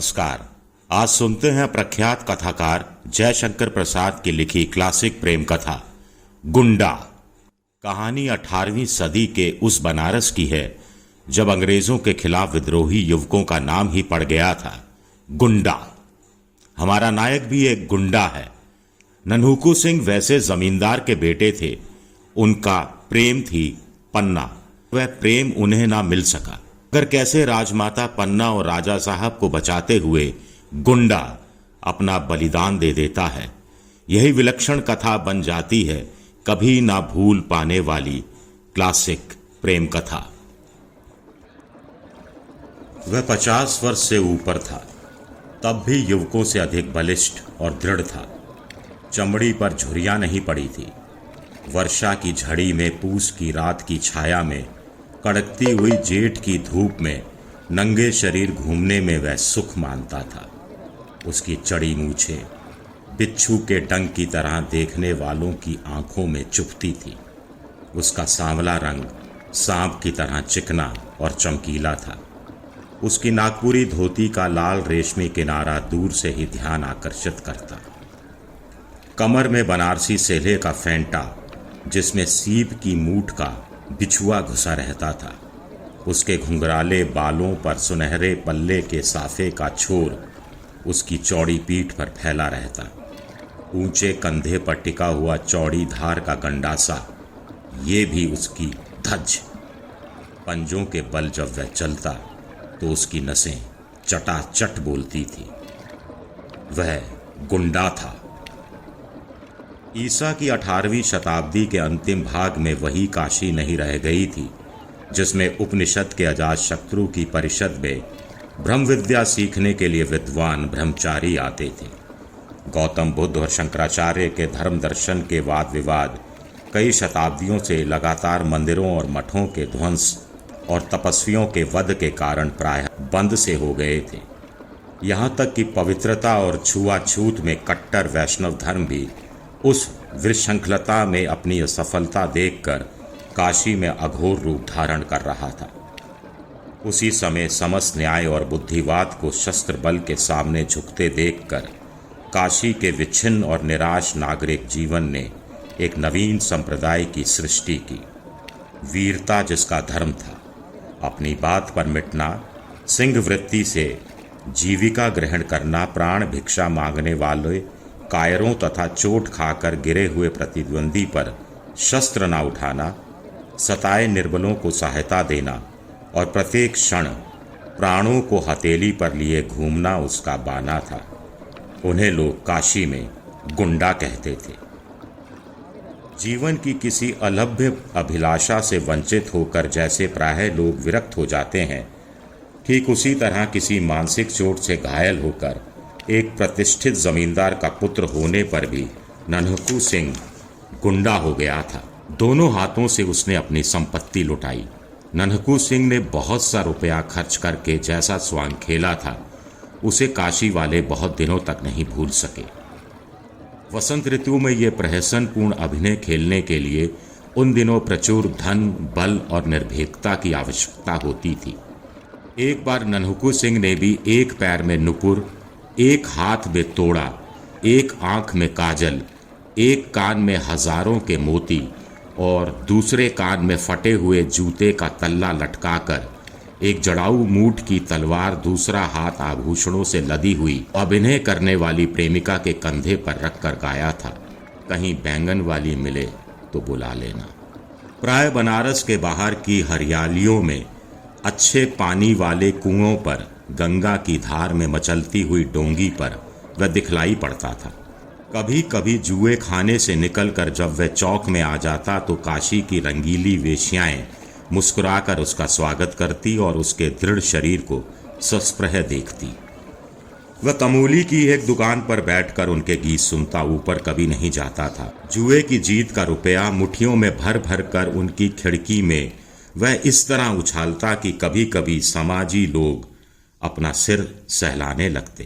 नमस्कार। आज सुनते हैं प्रख्यात कथाकार जयशंकर प्रसाद की लिखी क्लासिक प्रेम कथा गुंडा। कहानी 18वीं सदी के उस बनारस की है जब अंग्रेजों के खिलाफ विद्रोही युवकों का नाम ही पड़ गया था गुंडा। हमारा नायक भी एक गुंडा है। नन्हुकू सिंह वैसे जमींदार के बेटे थे। उनका प्रेम थी पन्ना। वह प्रेम उन्हें ना मिल सका, मगर कैसे राजमाता पन्ना और राजा साहब को बचाते हुए गुंडा अपना बलिदान दे देता है। यही विलक्षण कथा बन जाती है कभी ना भूल पाने वाली क्लासिक प्रेम कथा। वह 50 वर्ष से ऊपर था, तब भी युवकों से अधिक बलिष्ठ और दृढ़ था। चमड़ी पर झुर्रियां नहीं पड़ी थी। वर्षा की झड़ी में, पूस की रात की छाया में, कड़कती हुई जेठ की धूप में नंगे शरीर घूमने में वह सुख मानता था। उसकी चढ़ी मूछें बिच्छू के डंक की तरह देखने वालों की आंखों में चुभती थी। उसका सांवला रंग सांप की तरह चिकना और चमकीला था। उसकी नागपुरी धोती का लाल रेशमी किनारा दूर से ही ध्यान आकर्षित करता। कमर में बनारसी सेले का फेंटा जिसमें सीप की मूठ का बिछुआ घुसा रहता था। उसके घुंघराले बालों पर सुनहरे पल्ले के साफे का छोर उसकी चौड़ी पीठ पर फैला रहता। ऊंचे कंधे पर टिका हुआ चौड़ी धार का गंडासा, ये भी उसकी धज। पंजों के बल जब वह चलता तो उसकी नसें चटाचट बोलती थी। वह गुंडा था। ईसा की 18वीं शताब्दी के अंतिम भाग में वही काशी नहीं रह गई थी जिसमें उपनिषद के अजातशत्रु की परिषद में ब्रह्म विद्या सीखने के लिए विद्वान ब्रह्मचारी आते थे। गौतम बुद्ध और शंकराचार्य के धर्म दर्शन के वाद विवाद कई शताब्दियों से लगातार मंदिरों और मठों के ध्वंस और तपस्वियों के वध के कारण प्रायः बंद से हो गए थे। यहाँ तक कि पवित्रता और छुआछूत में कट्टर वैष्णव धर्म भी उस विशृंखलता में अपनी असफलता देखकर काशी में अघोर रूप धारण कर रहा था। उसी समय समस्त न्याय और बुद्धिवाद को शस्त्र बल के सामने झुकते देखकर काशी के विच्छिन्न और निराश नागरिक जीवन ने एक नवीन संप्रदाय की सृष्टि की। वीरता जिसका धर्म था, अपनी बात पर मिटना, सिंह वृत्ति से जीविका ग्रहण करना, प्राण भिक्षा मांगने वाले कायरों तथा चोट खाकर गिरे हुए प्रतिद्वंदी पर शस्त्र न उठाना, सताए निर्बलों को सहायता देना और प्रत्येक क्षण प्राणों को हथेली पर लिए घूमना उसका बाना था। उन्हें लोग काशी में गुंडा कहते थे। जीवन की किसी अलभ्य अभिलाषा से वंचित होकर जैसे प्रायः लोग विरक्त हो जाते हैं, ठीक उसी तरह किसी मानसिक चोट से घायल होकर एक प्रतिष्ठित जमींदार का पुत्र होने पर भी नन्हुकू सिंह गुंडा हो गया था। दोनों हाथों से उसने अपनी संपत्ति लुटाई। नन्हुकू सिंह ने बहुत सा रुपया खर्च करके जैसा स्वांग खेला था, उसे काशी वाले बहुत दिनों तक नहीं भूल सके। वसंत ऋतु में ये प्रहसनपूर्ण अभिनय खेलने के लिए उन दिनों प्रचुर धन, बल और निर्भीकता की आवश्यकता होती थी। एक बार नन्हुकू सिंह ने भी एक पैर में नुपुर, एक हाथ में तोड़ा, एक आंख में काजल, एक कान में हजारों के मोती और दूसरे कान में फटे हुए जूते का तल्ला लटकाकर एक जड़ाऊ मूठ की तलवार दूसरा हाथ आभूषणों से लदी हुई अभिनय करने वाली प्रेमिका के कंधे पर रखकर गाया था, कहीं बैंगन वाली मिले तो बुला लेना। प्राय बनारस के बाहर की हरियालियों में, अच्छे पानी वाले कुओं पर, गंगा की धार में मचलती हुई डोंगी पर वह दिखलाई पड़ता था। कभी कभी जुए खाने से निकलकर जब वह चौक में आ जाता तो काशी की रंगीली वेश्याएं मुस्कुराकर उसका स्वागत करती और उसके दृढ़ शरीर को सस्प्रह देखती। वह तमूली की एक दुकान पर बैठकर उनके गीत सुनता, ऊपर कभी नहीं जाता था। जुए की जीत का रुपया मुट्ठियों में भर भर कर उनकी खिड़की में वह इस तरह उछालता कि कभी कभी समाजी लोग अपना सिर सहलाने लगते।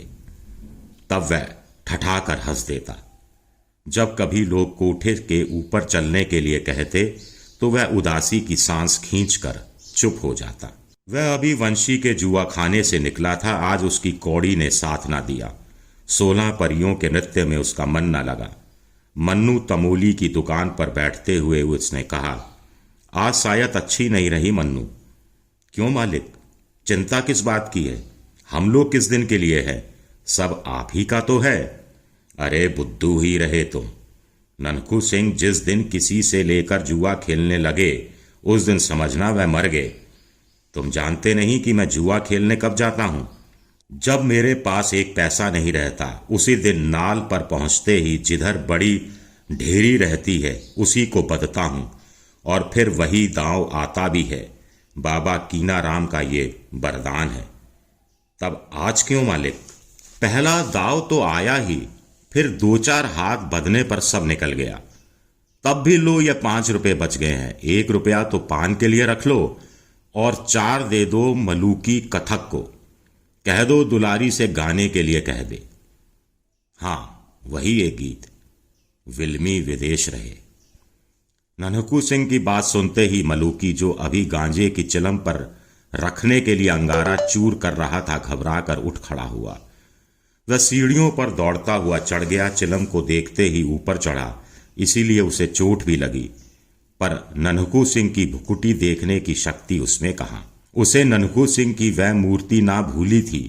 तब वह ठठाकर हंस देता। जब कभी लोग कोठे के ऊपर चलने के लिए कहते तो वह उदासी की सांस खींचकर चुप हो जाता। वह अभी वंशी के जुआ खाने से निकला था। आज उसकी कौड़ी ने साथ ना दिया। 16 परियों के नृत्य में उसका मन न लगा। मन्नू तमोली की दुकान पर बैठते हुए उसने कहा, आज शायद अच्छी नहीं रही मन्नू। क्यों मालिक, चिंता किस बात की है? हम लोग किस दिन के लिए है? सब आप ही का तो है। अरे बुद्धू ही रहे तुम। ननकू सिंह जिस दिन किसी से लेकर जुआ खेलने लगे उस दिन समझना वह मर गए। तुम जानते नहीं कि मैं जुआ खेलने कब जाता हूं? जब मेरे पास एक पैसा नहीं रहता। उसी दिन नाल पर पहुंचते ही जिधर बड़ी ढेरी रहती है उसी को बदता हूं, और फिर वही दांव आता भी है। बाबा कीनाराम का ये वरदान है। तब आज क्यों मालिक? पहला दाव तो आया ही, फिर 2-4 हाथ बदने पर सब निकल गया। तब भी लो ये 5 रुपए बच गए हैं। 1 रुपया तो पान के लिए रख लो और 4 दे दो मलूकी कथक को। कह दो दुलारी से गाने के लिए कह दे। हाँ, वही एक गीत, विल्मी विदेश रहे। ननकू सिंह की बात सुनते ही मलूकी, जो अभी गांजे की चिलम पर रखने के लिए अंगारा चूर कर रहा था, घबरा कर उठ खड़ा हुआ। वह सीढ़ियों पर दौड़ता हुआ चढ़ गया। चिलम को देखते ही ऊपर चढ़ा, इसीलिए उसे चोट भी लगी। पर ननकू सिंह की भुकुटी देखने की शक्ति उसमें कहाँ। उसे ननकू सिंह की वह मूर्ति ना भूली थी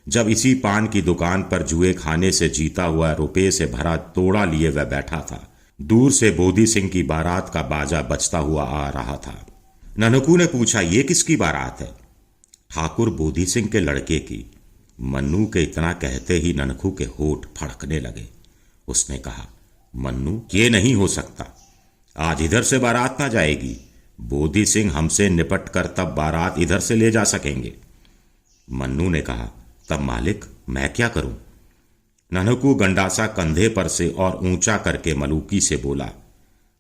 जब इसी पान की दुकान पर जुए खाने से जीता हुआ रुपये से भरा तोड़ा लिए वह बैठा था। दूर से बोधी सिंह की बारात का बाजा बजता हुआ आ रहा था। ननकू ने पूछा, ये किसकी बारात है? ठाकुर बोधी सिंह के लड़के की। मन्नू के इतना कहते ही ननकू के होठ फड़कने लगे। उसने कहा, मन्नू, ये नहीं हो सकता। आज इधर से बारात ना जाएगी। बोधी सिंह हमसे निपट कर तब बारात इधर से ले जा सकेंगे। मन्नू ने कहा, तब मालिक मैं क्या करूं? ननकू गंडासा कंधे पर से और ऊंचा करके मलूकी से बोला,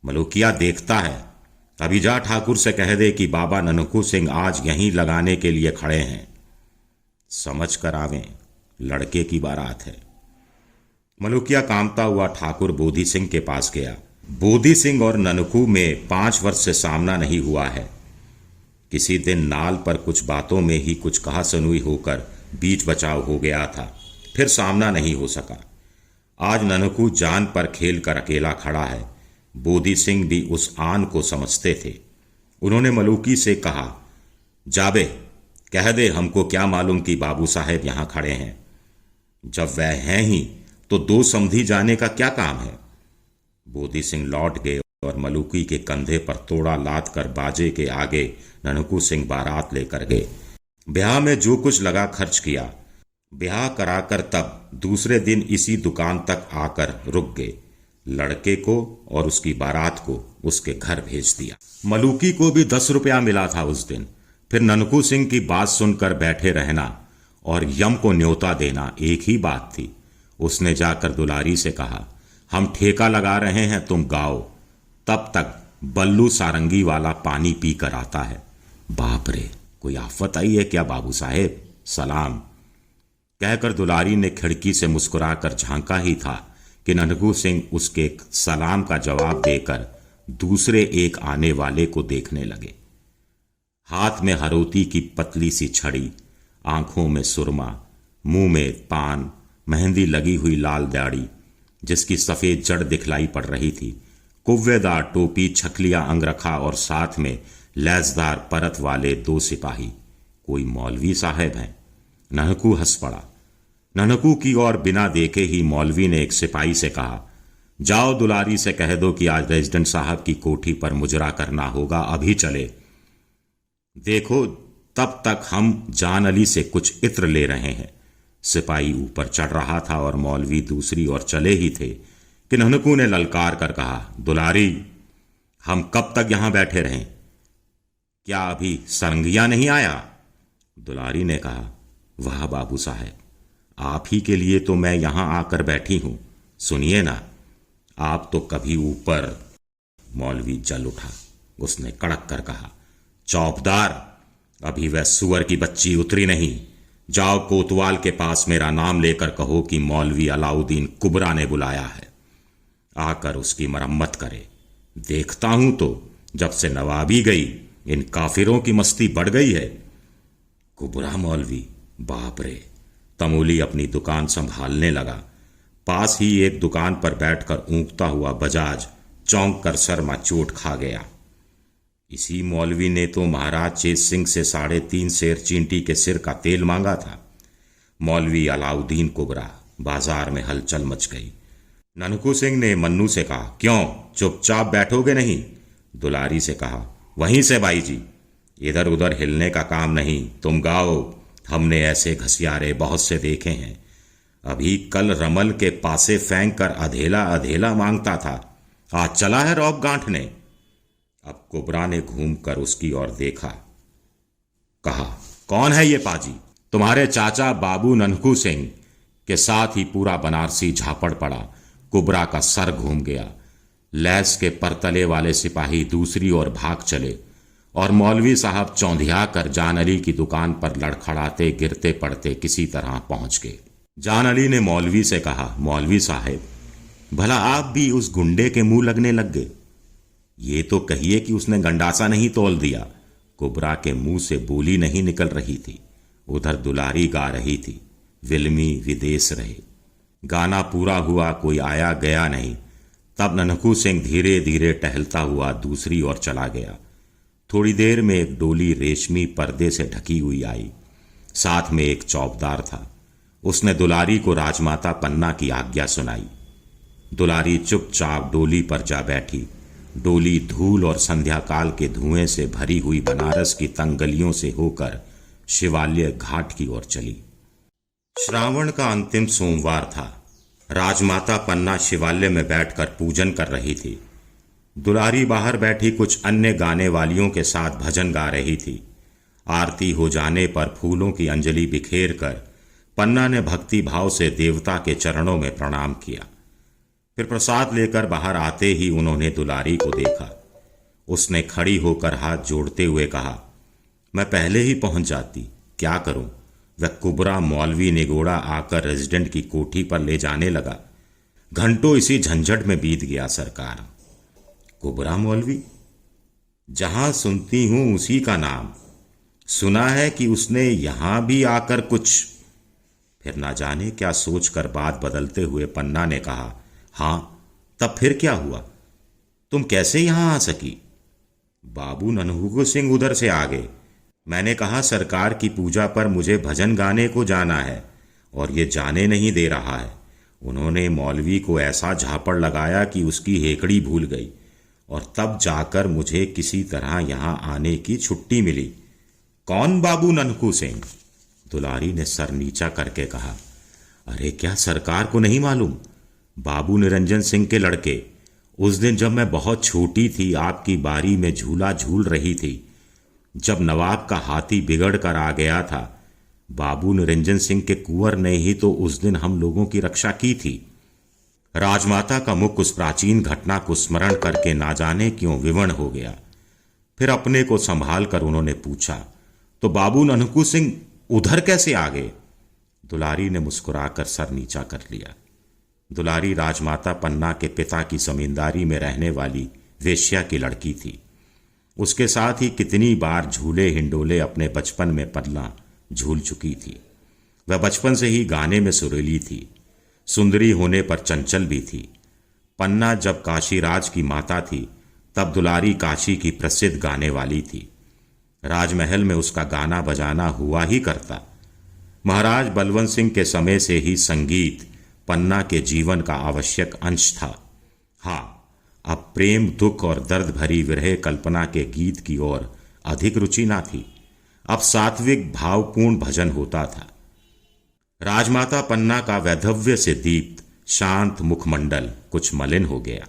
मलूकिया देखता है, अभी जा ठाकुर से कह दे कि बाबा ननकू सिंह आज यहीं लगाने के लिए खड़े हैं। समझ कर आवें, लड़के की बारात है। मलूकिया कामता हुआ ठाकुर बोधी सिंह के पास गया। बोधी सिंह और ननकू में 5 वर्ष से सामना नहीं हुआ है। किसी दिन नाल पर कुछ बातों में ही कुछ कहा सुनुई होकर बीच बचाव हो गया था, फिर सामना नहीं हो सका। आज ननकू जान पर खेल कर अकेला खड़ा है। बोधी सिंह भी उस आन को समझते थे। उन्होंने मलूकी से कहा, जाबे कह दे हमको क्या मालूम कि बाबू साहेब यहां खड़े हैं। जब वह हैं ही तो 2 समधी जाने का क्या काम है। बोधी सिंह लौट गए और मलूकी के कंधे पर तोड़ा लाद कर बाजे के आगे ननकू सिंह बारात लेकर गए। ब्याह में जो कुछ लगा खर्च किया। ब्याह कराकर तब दूसरे दिन इसी दुकान तक आकर रुक गए। लड़के को और उसकी बारात को उसके घर भेज दिया। मलूकी को भी 10 रुपया मिला था उस दिन। फिर ननकू सिंह की बात सुनकर बैठे रहना और यम को न्योता देना एक ही बात थी। उसने जाकर दुलारी से कहा, हम ठेका लगा रहे हैं, तुम गाओ। तब तक बल्लू सारंगी वाला पानी पी कर आता है। बाप रे, कोई आफत आई है क्या बाबू साहेब? सलाम कहकर दुलारी ने खिड़की से मुस्कुराकर झांका ही था कि ननकू सिंह उसके सलाम का जवाब देकर दूसरे एक आने वाले को देखने लगे। हाथ में हरोती की पतली सी छड़ी, आंखों में सुरमा, मुंह में पान, मेहंदी लगी हुई लाल दाढ़ी जिसकी सफेद जड़ दिखलाई पड़ रही थी, कुव्वेदार टोपी, छकलिया अंगरखा और साथ में लैसदार परत वाले 2 सिपाही। कोई मौलवी साहब हैं। ननकू हंस पड़ा। ननकू की ओर बिना देखे ही मौलवी ने एक सिपाही से कहा, जाओ दुलारी से कह दो कि आज रेजिडेंट साहब की कोठी पर मुजरा करना होगा, अभी चले। देखो तब तक हम जान अली से कुछ इत्र ले रहे हैं। सिपाही ऊपर चढ़ रहा था और मौलवी दूसरी ओर चले ही थे कि ननकू ने ललकार कर कहा, दुलारी, हम कब तक यहां बैठे रहें? क्या अभी सरंगिया नहीं आया? दुलारी ने कहा, वाह बाबू साहब, आप ही के लिए तो मैं यहां आकर बैठी हूं। सुनिए ना, आप तो कभी ऊपर। मौलवी जल उठा। उसने कड़क कर कहा, चौबदार, अभी वह सुअर की बच्ची उतरी नहीं। जाओ कोतवाल के पास मेरा नाम लेकर कहो कि मौलवी अलाउद्दीन कुबरा ने बुलाया है, आकर उसकी मरम्मत करे। देखता हूं तो जब से नवाबी गई इन काफिरों की मस्ती बढ़ गई है। कुबरा मौलवी, बाप रे। तमोली अपनी दुकान संभालने लगा। पास ही एक दुकान पर बैठकर ऊँघता हुआ बजाज चौंक कर शर्मा चोट खा गया। इसी मौलवी ने तो महाराज चेत सिंह से 3.5 सेर चींटी के सिर का तेल मांगा था। मौलवी अलाउद्दीन कुबरा। बाजार में हलचल मच गई। ननकू सिंह ने मन्नू से कहा, क्यों चुपचाप बैठोगे नहीं? दुलारी से कहा, वहीं से भाई जी, इधर उधर हिलने का काम नहीं, तुम गाओ। हमने ऐसे घसियारे बहुत से देखे हैं। अभी कल रमल के पासे फेंक कर अधेला अधेला मांगता था, आज चला है रौब गांठने। अब कुबरा ने घूमकर उसकी ओर देखा। कहा, कौन है ये पाजी? तुम्हारे चाचा बाबू ननकू सिंह। के साथ ही पूरा बनारसी झापड़ पड़ा। कुबरा का सर घूम गया। लैस के परतले वाले सिपाही दूसरी ओर भाग चले और मौलवी साहब चौंधिया कर जान अली की दुकान पर लड़खड़ाते गिरते पड़ते किसी तरह पहुंच गए। जान अली ने मौलवी से कहा, मौलवी साहब, भला आप भी उस गुंडे के मुंह लगने लग गए? ये तो कहिए कि उसने गंडासा नहीं तोल दिया। कुबरा के मुंह से बोली नहीं निकल रही थी। उधर दुलारी गा रही थी, विल्मी विदेश रहे। गाना पूरा हुआ, कोई आया गया नहीं। तब ननकू सिंह धीरे धीरे टहलता हुआ दूसरी ओर चला गया। थोड़ी देर में एक डोली रेशमी पर्दे से ढकी हुई आई। साथ में एक चौबदार था। उसने दुलारी को राजमाता पन्ना की आज्ञा सुनाई। दुलारी चुपचाप डोली पर जा बैठी। डोली धूल और संध्याकाल के धुएं से भरी हुई बनारस की तंग गलियों से होकर शिवालय घाट की ओर चली। श्रावण का अंतिम सोमवार था। राजमाता पन्ना शिवालय में बैठकर पूजन कर रही थी। दुलारी बाहर बैठी कुछ अन्य गाने वालियों के साथ भजन गा रही थी। आरती हो जाने पर फूलों की अंजलि बिखेर कर पन्ना ने भक्ति भाव से देवता के चरणों में प्रणाम किया। फिर प्रसाद लेकर बाहर आते ही उन्होंने दुलारी को देखा। उसने खड़ी होकर हाथ जोड़ते हुए कहा, मैं पहले ही पहुंच जाती, क्या करूं? वह कुबरा मौलवी निगोड़ा आकर रेजिडेंट की कोठी पर ले जाने लगा। घंटों इसी झंझट में बीत गया सरकार। कुबरा मौलवी? जहां सुनती हूं उसी का नाम। सुना है कि उसने यहां भी आकर कुछ। फिर ना जाने क्या सोचकर बात बदलते हुए पन्ना ने कहा, हां, तब फिर क्या हुआ? तुम कैसे यहां आ सकी? बाबू ननकू सिंह उधर से आ गए। मैंने कहा, सरकार की पूजा पर मुझे भजन गाने को जाना है और ये जाने नहीं दे रहा है। उन्होंने मौलवी को ऐसा झापड़ लगाया कि उसकी हेकड़ी भूल गई और तब जाकर मुझे किसी तरह यहां आने की छुट्टी मिली। कौन बाबू ननकू सिंह? दुलारी ने सर नीचा करके कहा, अरे क्या सरकार को नहीं मालूम? बाबू निरंजन सिंह के लड़के। उस दिन जब मैं बहुत छोटी थी, आपकी बारी में झूला झूल रही थी। जब नवाब का हाथी बिगड़ कर आ गया था, बाबू निरंजन सिंह के कुंवर ने ही तो उस दिन हम लोगों की रक्षा की थी। राजमाता का मुख उस प्राचीन घटना को स्मरण करके ना जाने क्यों विवर्ण हो गया। फिर अपने को संभाल कर उन्होंने पूछा, तो बाबू ननकू सिंह उधर कैसे आ गए? दुलारी ने मुस्कुराकर सर नीचा कर लिया। दुलारी राजमाता पन्ना के पिता की जमींदारी में रहने वाली वेश्या की लड़की थी। उसके साथ ही कितनी बार झूले हिंडोले अपने बचपन में पन्ना झूल चुकी थी। वह बचपन से ही गाने में सुरीली थी। सुंदरी होने पर चंचल भी थी। पन्ना जब काशीराज की माता थी, तब दुलारी काशी की प्रसिद्ध गाने वाली थी। राजमहल में उसका गाना बजाना हुआ ही करता। महाराज बलवंत सिंह के समय से ही संगीत पन्ना के जीवन का आवश्यक अंश था। हाँ, अब प्रेम दुख और दर्द भरी विरह कल्पना के गीत की ओर अधिक रुचि ना थी। अब सात्विक भावपूर्ण भजन होता था। राजमाता पन्ना का वैधव्य से दीप्त शांत मुखमंडल कुछ मलिन हो गया।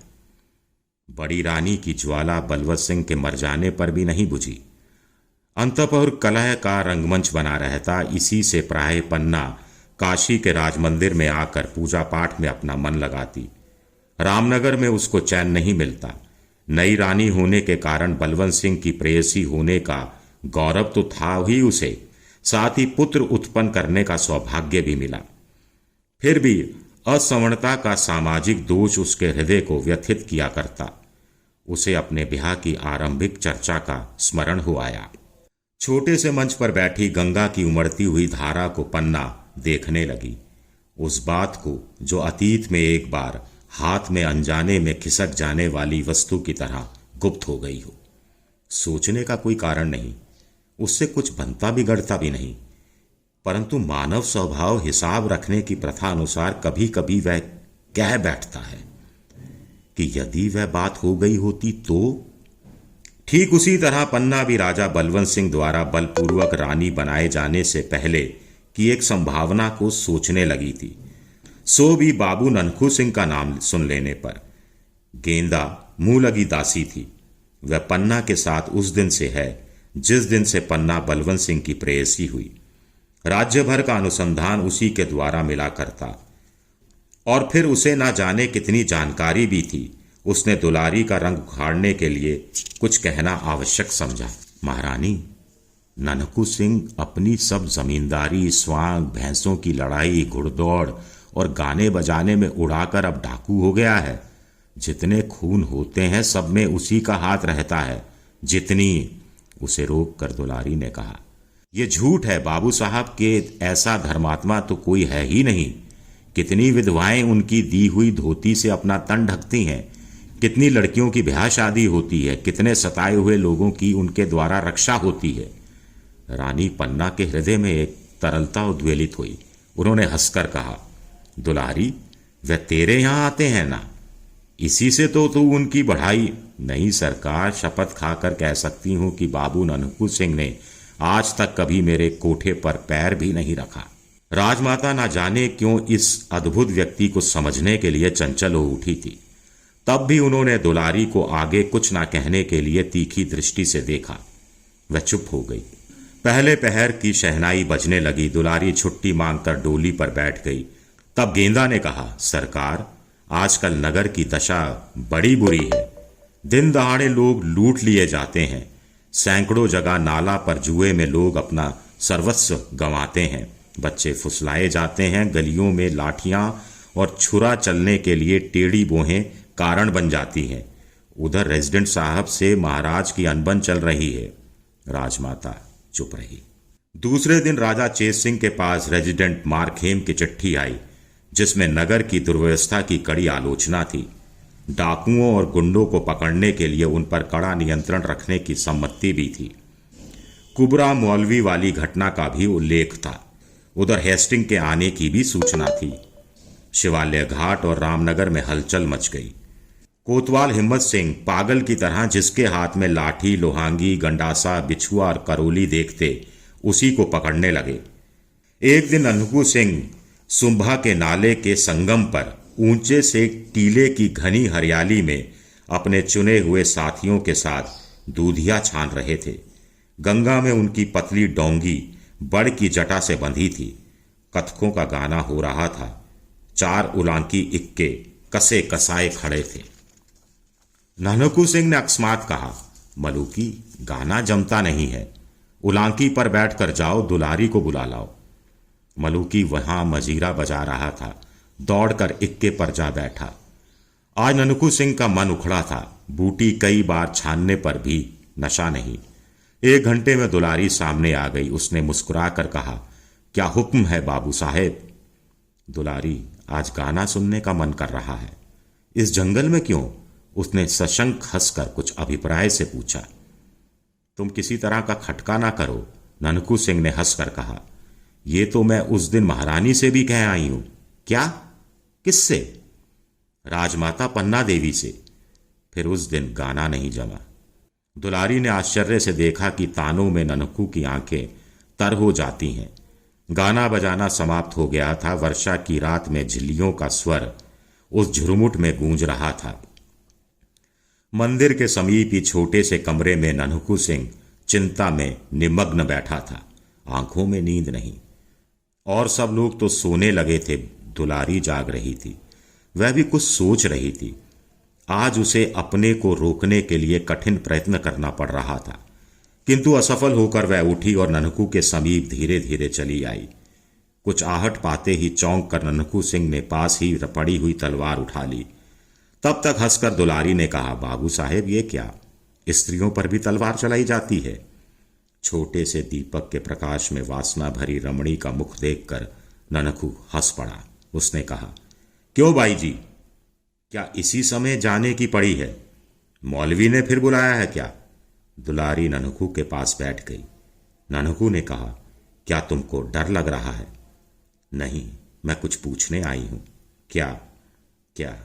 बड़ी रानी की ज्वाला बलवंत सिंह के मर जाने पर भी नहीं बुझी। अंतपुर कलह का रंगमंच बना रहता। इसी से प्राय पन्ना काशी के राजमंदिर में आकर पूजा पाठ में अपना मन लगाती। रामनगर में उसको चैन नहीं मिलता। नई रानी होने के कारण बलवंत सिंह की प्रेयसी होने का गौरव तो था ही उसे, साथ ही पुत्र उत्पन्न करने का सौभाग्य भी मिला। फिर भी असवर्णता का सामाजिक दोष उसके हृदय को व्यथित किया करता। उसे अपने ब्याह की आरंभिक चर्चा का स्मरण हो आया। छोटे से मंच पर बैठी गंगा की उमड़ती हुई धारा को पन्ना देखने लगी, उस बात को जो अतीत में एक बार हाथ में अनजाने में खिसक जाने वाली वस्तु की तरह गुप्त हो गई हो। सोचने का कोई कारण नहीं, उससे कुछ बनता बिगड़ता भी नहीं, परंतु मानव स्वभाव हिसाब रखने की प्रथा अनुसार कभी कभी वह कह बैठता है कि यदि वह बात हो गई होती तो। ठीक उसी तरह पन्ना भी राजा बलवंत सिंह द्वारा बलपूर्वक रानी बनाए जाने से पहले की एक संभावना को सोचने लगी थी, सो भी बाबू ननखू सिंह का नाम सुन लेने पर। गेंदा मुंह लगी दासी थी। वह पन्ना के साथ उस दिन से है जिस दिन से पन्ना बलवंत सिंह की प्रेयसी हुई। राज्य भर का अनुसंधान उसी के द्वारा मिला करता, और फिर उसे ना जाने कितनी जानकारी भी थी। उसने दुलारी का रंग उखाड़ने के लिए कुछ कहना आवश्यक समझा। महारानी, ननकू सिंह अपनी सब जमींदारी, स्वांग, भैंसों की लड़ाई, घुड़दौड़ और गाने बजाने में उड़ाकर अब डाकू हो गया है। जितने खून होते हैं सब में उसी का हाथ रहता है। जितनी, उसे रोक कर दुलारी ने कहा, यह झूठ है बाबू साहब के ऐसा धर्मात्मा तो कोई है ही नहीं। कितनी विधवाएं उनकी दी हुई धोती से अपना तन ढकती हैं, कितनी लड़कियों की ब्याह शादी होती है, कितने सताए हुए लोगों की उनके द्वारा रक्षा होती है। रानी पन्ना के हृदय में एक तरलता उद्वेलित हुई। उन्होंने हंसकर कहा, दुलारी, वह तेरे यहां आते हैं ना, इसी से तो तू उनकी बढ़ाई। नहीं सरकार, शपथ खाकर कह सकती हूं कि बाबू ननकू सिंह ने आज तक कभी मेरे कोठे पर पैर भी नहीं रखा। राजमाता ना जाने क्यों इस अद्भुत व्यक्ति को समझने के लिए चंचल हो उठी थी। तब भी उन्होंने दुलारी को आगे कुछ ना कहने के लिए तीखी दृष्टि से देखा। वह चुप हो गई। पहले पहर की शहनाई बजने लगी। दुलारी छुट्टी मांगकर डोली पर बैठ गई। तब गेंदा ने कहा, सरकार, आजकल नगर की दशा बड़ी बुरी है। दिन दहाड़े लोग लूट लिए जाते हैं। सैकड़ों जगह नाला पर जुए में लोग अपना सर्वस्व गंवाते हैं। बच्चे फुसलाए जाते हैं। गलियों में लाठियां और छुरा चलने के लिए टेढ़ी बोहें कारण बन जाती हैं। उधर रेजिडेंट साहब से महाराज की अनबन चल रही है। राजमाता चुप रही। दूसरे दिन राजा चेत सिंह के पास रेजिडेंट मार्कहेम की चिट्ठी आई, जिसमें नगर की दुर्व्यवस्था की कड़ी आलोचना थी। डाकुओं और गुंडों को पकड़ने के लिए उन पर कड़ा नियंत्रण रखने की सम्मति भी थी। कुबरा मौलवी वाली घटना का भी उल्लेख था। उधर हेस्टिंग के आने की भी सूचना थी। शिवालय घाट और रामनगर में हलचल मच गई। कोतवाल हिम्मत सिंह पागल की तरह जिसके हाथ में लाठी, लोहांगी, गंडासा, बिछुआ और करोली देखते उसी को पकड़ने लगे। एक दिन ननकू सिंह सुंभा के नाले के संगम पर ऊंचे से टीले की घनी हरियाली में अपने चुने हुए साथियों के साथ दूधिया छान रहे थे। गंगा में उनकी पतली डोंगी बड़ की जटा से बंधी थी। कथकों का गाना हो रहा था। 4 उलांकी इक्के कसे कसाए खड़े थे। ननकू सिंह ने अकस्मात कहा, मलूकी, गाना जमता नहीं है। उलांकी पर बैठकर जाओ, दुलारी को बुला लाओ। मलूकी वहां मजीरा बजा रहा था। दौड़कर इक्के पर जा बैठा। आज ननकू सिंह का मन उखड़ा था। बूटी कई बार छानने पर भी नशा नहीं। 1 घंटे में दुलारी सामने आ गई। उसने मुस्कुराकर कहा, क्या हुक्म है बाबू साहेब? दुलारी, आज गाना सुनने का मन कर रहा है। इस जंगल में क्यों? उसने सशंक हंसकर कुछ अभिप्राय से पूछा। तुम किसी तरह का खटका ना करो, ननकू सिंह ने हंसकर कहा। ये तो मैं उस दिन महारानी से भी कह आई हूं। क्या? किससे? राजमाता पन्ना देवी से। फिर उस दिन गाना नहीं जमा। दुलारी ने आश्चर्य से देखा कि तानों में ननकू की आंखें तर हो जाती हैं। गाना बजाना समाप्त हो गया था। वर्षा की रात में झिल्लियों का स्वर उस झुरमुट में गूंज रहा था। मंदिर के समीप ही छोटे से कमरे में ननकू सिंह चिंता में निमग्न बैठा था। आंखों में नींद नहीं। और सब लोग तो सोने लगे थे। दुलारी जाग रही थी। वह भी कुछ सोच रही थी। आज उसे अपने को रोकने के लिए कठिन प्रयत्न करना पड़ रहा था, किंतु असफल होकर वह उठी और ननकू के समीप धीरे धीरे चली आई। कुछ आहट पाते ही चौंक कर ननकू सिंह ने पास ही पड़ी हुई तलवार उठा ली। तब तक हंसकर दुलारी ने कहा, बाबू साहेब, ये क्या? स्त्रियों पर भी तलवार चलाई जाती है? छोटे से दीपक के प्रकाश में वासना भरी रमणी का मुख देखकर ननकू हंस पड़ा। उसने कहा, क्यों भाई जी, क्या इसी समय जाने की पड़ी है? मौलवी ने फिर बुलाया है क्या? दुलारी ननकू के पास बैठ गई। ननकू ने कहा, क्या तुमको डर लग रहा है? नहीं, मैं कुछ पूछने आई हूं। क्या? क्या?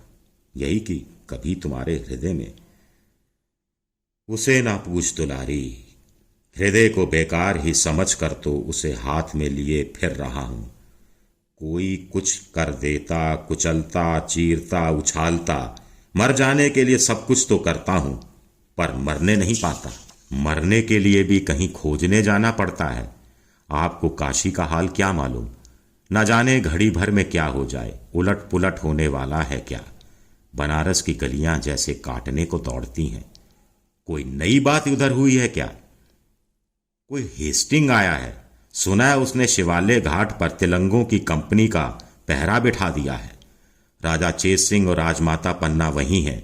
यही कि कभी तुम्हारे हृदय में। उसे ना पूछ दुलारी, हृदय को बेकार ही समझ कर तो उसे हाथ में लिए फिर रहा हूं। कोई कुछ कर देता, कुचलता, चीरता, उछालता, मर जाने के लिए सब कुछ तो करता हूं, पर मरने नहीं पाता। मरने के लिए भी कहीं खोजने जाना पड़ता है। आपको काशी का हाल क्या मालूम? न जाने घड़ी भर में क्या हो जाए, उलट पुलट होने वाला है क्या। बनारस की गलियां जैसे काटने को दौड़ती हैं। कोई नई बात उधर हुई है क्या? कोई हेस्टिंग आया है, सुना है उसने शिवालय घाट पर तिलंगों की कंपनी का पहरा बिठा दिया है। राजा चेत सिंह और राजमाता पन्ना वहीं हैं।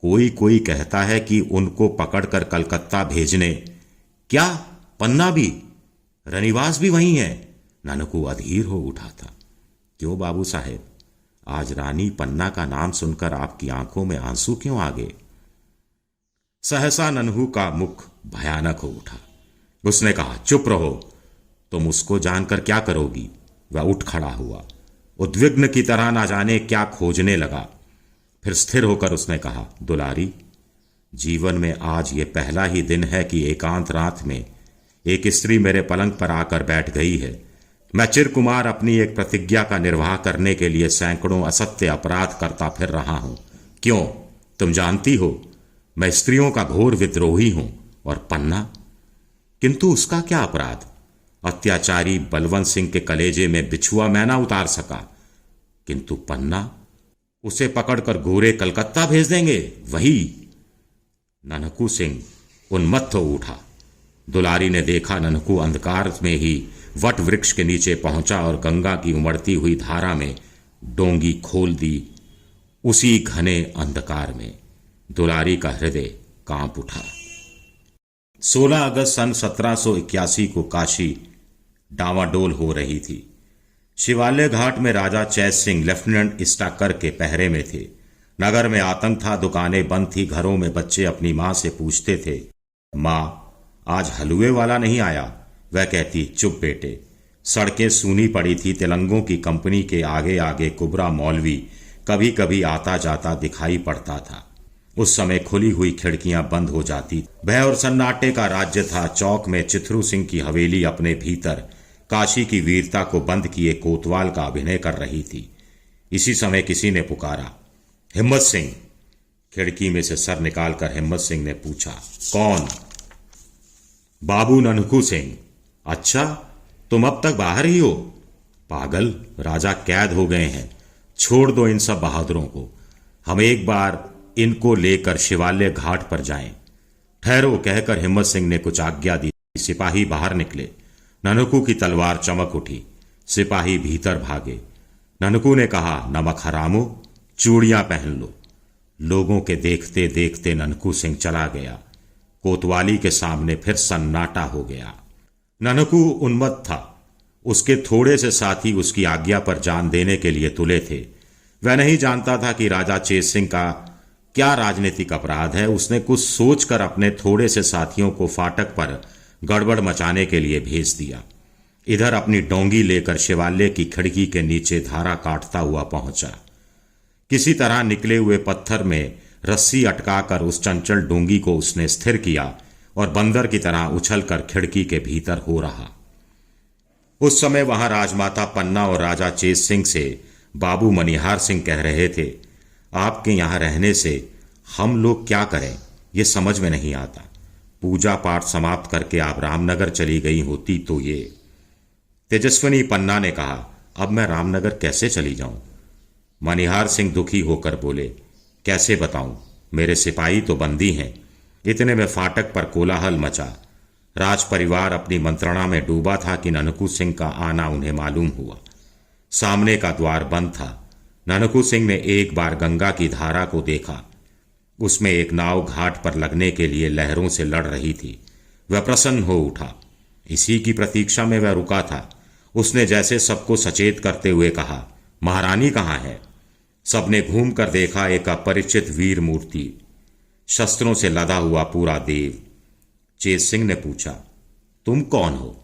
कोई कहता है कि उनको पकड़कर कलकत्ता भेजने। क्या? पन्ना भी? रनिवास भी वहीं है? ननकू अधीर हो उठा था। क्यों बाबू साहेब, आज रानी पन्ना का नाम सुनकर आपकी आंखों में आंसू क्यों आ गए? सहसा नन्हू का मुख भयानक हो उठा। उसने कहा, चुप रहो, तुम उसको जानकर क्या करोगी? वह उठ खड़ा हुआ, उद्विग्न की तरह ना जाने क्या खोजने लगा। फिर स्थिर होकर उसने कहा, दुलारी, जीवन में आज ये पहला ही दिन है कि एकांत रात में एक स्त्री मेरे पलंग पर आकर बैठ गई है। मैं चिरकुमार अपनी एक प्रतिज्ञा का निर्वाह करने के लिए सैकड़ों असत्य अपराध करता फिर रहा हूं। क्यों? तुम जानती हो मैं स्त्रियों का घोर विद्रोही हूं। और पन्ना, किंतु उसका क्या अपराध? अत्याचारी बलवंत सिंह के कलेजे में बिछुआ मैं ना उतार सका, किंतु पन्ना, उसे पकड़कर गोरे कलकत्ता भेज देंगे, वही। ननकू सिंह उन्मत्त हो उठा। दुलारी ने देखा ननकू अंधकार में ही वट वृक्ष के नीचे पहुंचा और गंगा की उमड़ती हुई धारा में डोंगी खोल दी। उसी घने अंधकार में दुलारी का हृदय कांप उठा। 16 अगस्त सन 1781 को काशी डावाडोल हो रही थी। शिवालय घाट में राजा चैत सिंह लेफ्टिनेंट स्टाकर के पहरे में थे। नगर में आतंक था, दुकानें बंद थी। घरों में बच्चे अपनी मां से पूछते थे, मां, आज हलवे वाला नहीं आया? वह कहती, चुप बेटे। सड़कें सूनी पड़ी थी। तिलंगों की कंपनी के आगे आगे कुबरा मौलवी कभी कभी आता जाता दिखाई पड़ता था। उस समय खुली हुई खिड़कियां बंद हो जाती। भय और सन्नाटे का राज्य था। चौक में चिथरू सिंह की हवेली अपने भीतर काशी की वीरता को बंद किए कोतवाल का अभिनय कर रही थी। इसी समय किसी ने पुकारा, हिम्मत सिंह। खिड़की में से सर निकालकर हिम्मत सिंह ने पूछा, कौन? बाबू ननकू सिंह। अच्छा, तुम अब तक बाहर ही हो? पागल, राजा कैद हो गए हैं। छोड़ दो इन सब बहादुरों को। हम एक बार इनको लेकर शिवालय घाट पर जाएं। ठहरो, कहकर हिम्मत सिंह ने कुछ आज्ञा दी। सिपाही बाहर निकले। ननकू की तलवार चमक उठी। सिपाही भीतर भागे। ननकू ने कहा, नमक हरामो, चूड़ियां पहन लो। लोगों के देखते देखते ननकू सिंह चला गया। कोतवाली के सामने फिर सन्नाटा हो गया। ननकू उन्मत्त था। उसके थोड़े से साथी उसकी आज्ञा पर जान देने के लिए तुले थे। वह नहीं जानता था कि राजा चेत सिंह का क्या राजनीतिक अपराध है। उसने कुछ सोचकर अपने थोड़े से साथियों को फाटक पर गड़बड़ मचाने के लिए भेज दिया। इधर अपनी डोंगी लेकर शिवालय की खिड़की के नीचे धारा काटता हुआ पहुंचा। किसी तरह निकले हुए पत्थर में रस्सी अटकाकर उस चंचल डोंगी को उसने स्थिर किया और बंदर की तरह उछलकर खिड़की के भीतर हो रहा। उस समय वहां राजमाता पन्ना और राजा चेत सिंह से बाबू मनिहार सिंह कह रहे थे, आपके यहां रहने से हम लोग क्या करें, ये समझ में नहीं आता। पूजा पाठ समाप्त करके आप रामनगर चली गई होती तो ये। तेजस्विनी पन्ना ने कहा, अब मैं रामनगर कैसे चली जाऊं? मनिहार सिंह दुखी होकर बोले, कैसे बताऊं, मेरे सिपाही तो बंदी हैं। इतने में फाटक पर कोलाहल मचा। राज परिवार अपनी मंत्रणा में डूबा था कि ननकू सिंह का आना उन्हें मालूम हुआ। सामने का द्वार बंद था। ननकू सिंह ने एक बार गंगा की धारा को देखा। उसमें एक नाव घाट पर लगने के लिए लहरों से लड़ रही थी। वह प्रसन्न हो उठा। इसी की प्रतीक्षा में वह रुका था। उसने जैसे सबको सचेत करते हुए कहा, महारानी कहाँ है? सबने घूम कर देखा, एक अपरिचित वीर मूर्ति, शस्त्रों से लदा हुआ पूरा देव। चेत सिंह ने पूछा, तुम कौन हो?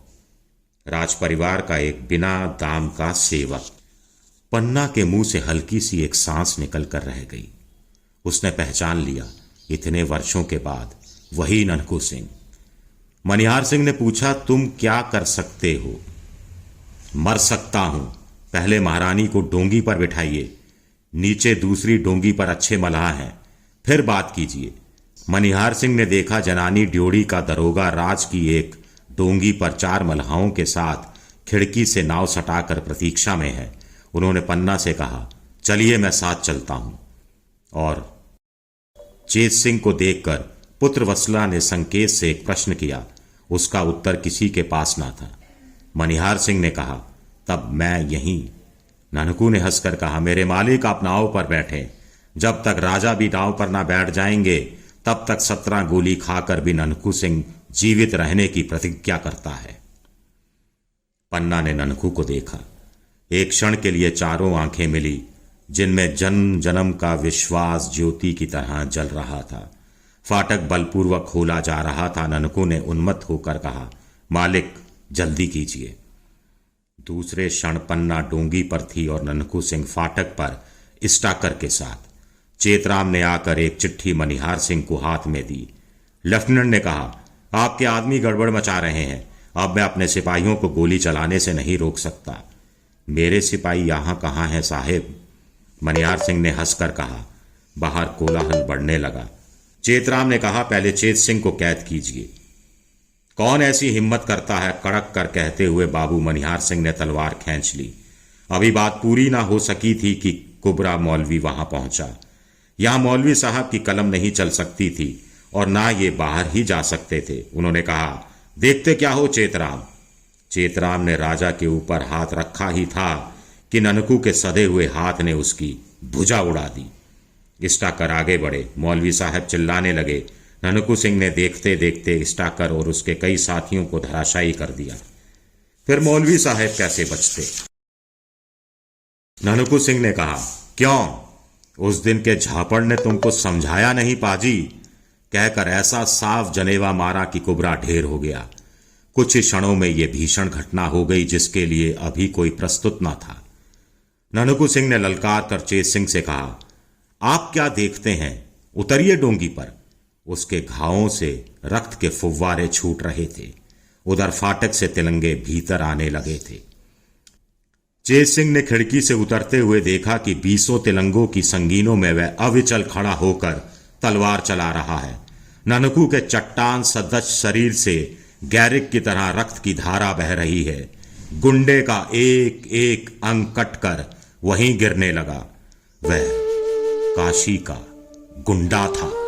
राजपरिवार का एक बिना दाम का सेवक। पन्ना के मुंह से हल्की सी एक सांस निकलकर रह गई। उसने पहचान लिया, इतने वर्षों के बाद वही ननकू सिंह। मनिहार सिंह ने पूछा, तुम क्या कर सकते हो? मर सकता हूं। पहले महारानी को डोंगी पर बिठाइए, नीचे दूसरी डोंगी पर अच्छे मल्लाह हैं, फिर बात कीजिए। मनिहार सिंह ने देखा जनानी ड्योढ़ी का दरोगा राज की एक डोंगी पर 4 मल्लाहों के साथ खिड़की से नाव सटाकर प्रतीक्षा में है। उन्होंने पन्ना से कहा, चलिए मैं साथ चलता हूं। और चेत सिंह को देखकर पुत्र वत्सला ने संकेत से एक प्रश्न किया। उसका उत्तर किसी के पास ना था। मनिहार सिंह ने कहा, तब मैं यहीं। ननकू ने हंसकर कहा, मेरे मालिक आप नाव पर बैठे। जब तक राजा भी नाव पर ना बैठ जाएंगे तब तक 17 गोली खाकर भी ननकू सिंह जीवित रहने की प्रतिज्ञा करता है। पन्ना ने ननकू को देखा। एक क्षण के लिए चारों आंखें मिली, जिनमें जन्म जन्म का विश्वास ज्योति की तरह जल रहा था। फाटक बलपूर्वक खोला जा रहा था। ननकू ने उन्मत्त होकर कहा, मालिक जल्दी कीजिए। दूसरे क्षण पन्ना डोंगी पर थी और ननकू सिंह फाटक पर स्टाकर के साथ। चेतराम ने आकर एक चिट्ठी मनिहार सिंह को हाथ में दी। लेफ्टिनेंट ने कहा, आपके आदमी गड़बड़ मचा रहे हैं। अब मैं अपने सिपाहियों को गोली चलाने से नहीं रोक सकता। मेरे सिपाही यहां कहां हैं साहेब? मनिहार सिंह ने हंसकर कहा। बाहर कोलाहल बढ़ने लगा। चेतराम ने कहा, पहले चेत सिंह को कैद कीजिए। कौन ऐसी हिम्मत करता है? कड़क कर कहते हुए बाबू मनिहार सिंह ने तलवार खींच ली। अभी बात पूरी ना हो सकी थी कि कुबरा मौलवी वहां पहुंचा। यहां मौलवी साहब की कलम नहीं चल सकती थी और ना ये बाहर ही जा सकते थे। उन्होंने कहा, देखते क्या हो चेतराम? चेतराम ने राजा के ऊपर हाथ रखा ही था कि ननकू के सधे हुए हाथ ने उसकी भुजा उड़ा दी। स्टाकर आगे बढ़े। मौलवी साहब चिल्लाने लगे। ननकू सिंह ने देखते देखते स्टाकर और उसके कई साथियों को धराशायी कर दिया। फिर मौलवी साहब कैसे बचते? ननकू सिंह ने कहा, क्यों? उस दिन के झापड़ ने तुमको समझाया नहीं पाजी? कहकर ऐसा साफ जनेवा मारा कि कुबरा ढेर हो गया। कुछ ही क्षणों में यह भीषण घटना हो गई जिसके लिए अभी कोई प्रस्तुत न था। ननकू सिंह ने ललकार कर चेत सिंह से कहा, आप क्या देखते हैं? उतरिए डोंगी पर। उसके घावों से रक्त के फुव्वारे छूट रहे थे। उधर फाटक से तिलंगे भीतर आने लगे थे। चेत सिंह ने खिड़की से उतरते हुए देखा कि 20 तिलंगों की संगीनों में वह अविचल खड़ा होकर तलवार चला रहा है। ननकू के चट्टान सदृश शरीर से गैरिक की तरह रक्त की धारा बह रही है। गुंडे का एक एक अंग कटकर वहीं गिरने लगा। वह काशी का गुंडा था।